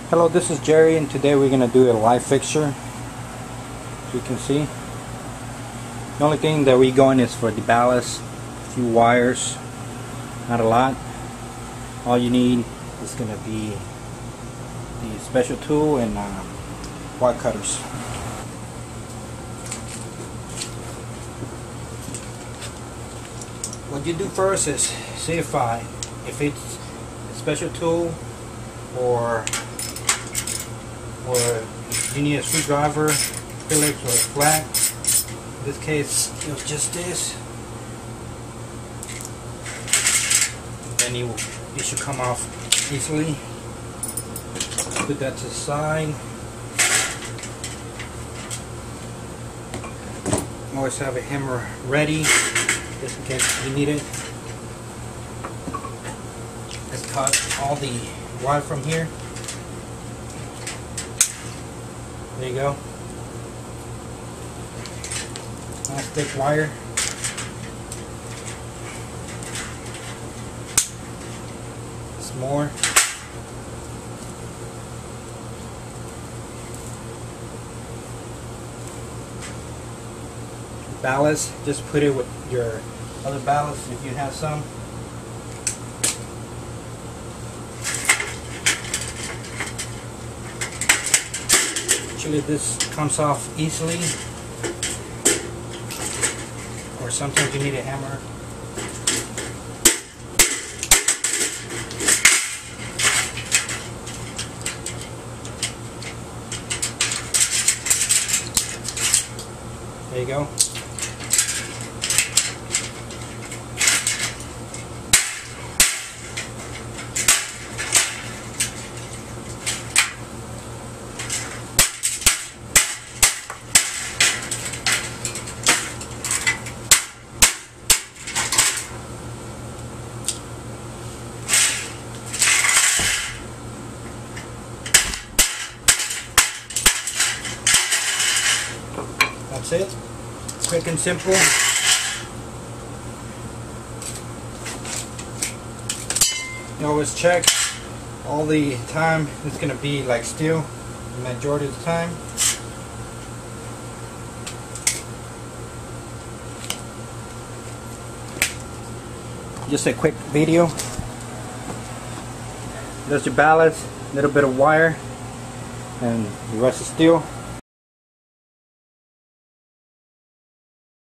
Hello, this is Jerry, and today we're going to do a live fixture. As you can see, the only thing that we're going is for the ballast, a few wires, not a lot. All you need is going to be the special tool and wire cutters. What you do first is see if it's a special tool or you need a screwdriver, Phillips, or a flat. In this case, it was just this. Then it should come off easily. Put that to the side. Always have a hammer ready, just in case you need it. Let's cut all the wire from here. There you go. Nice thick wire. Some more. Ballast, just put it with your other ballast if you have some. Usually this comes off easily, or sometimes you need a hammer. There you go. That's it. Quick and simple. You always check all the time. It's going to be like steel the majority of the time. Just a quick video. There's your ballast, a little bit of wire, and the rest is steel.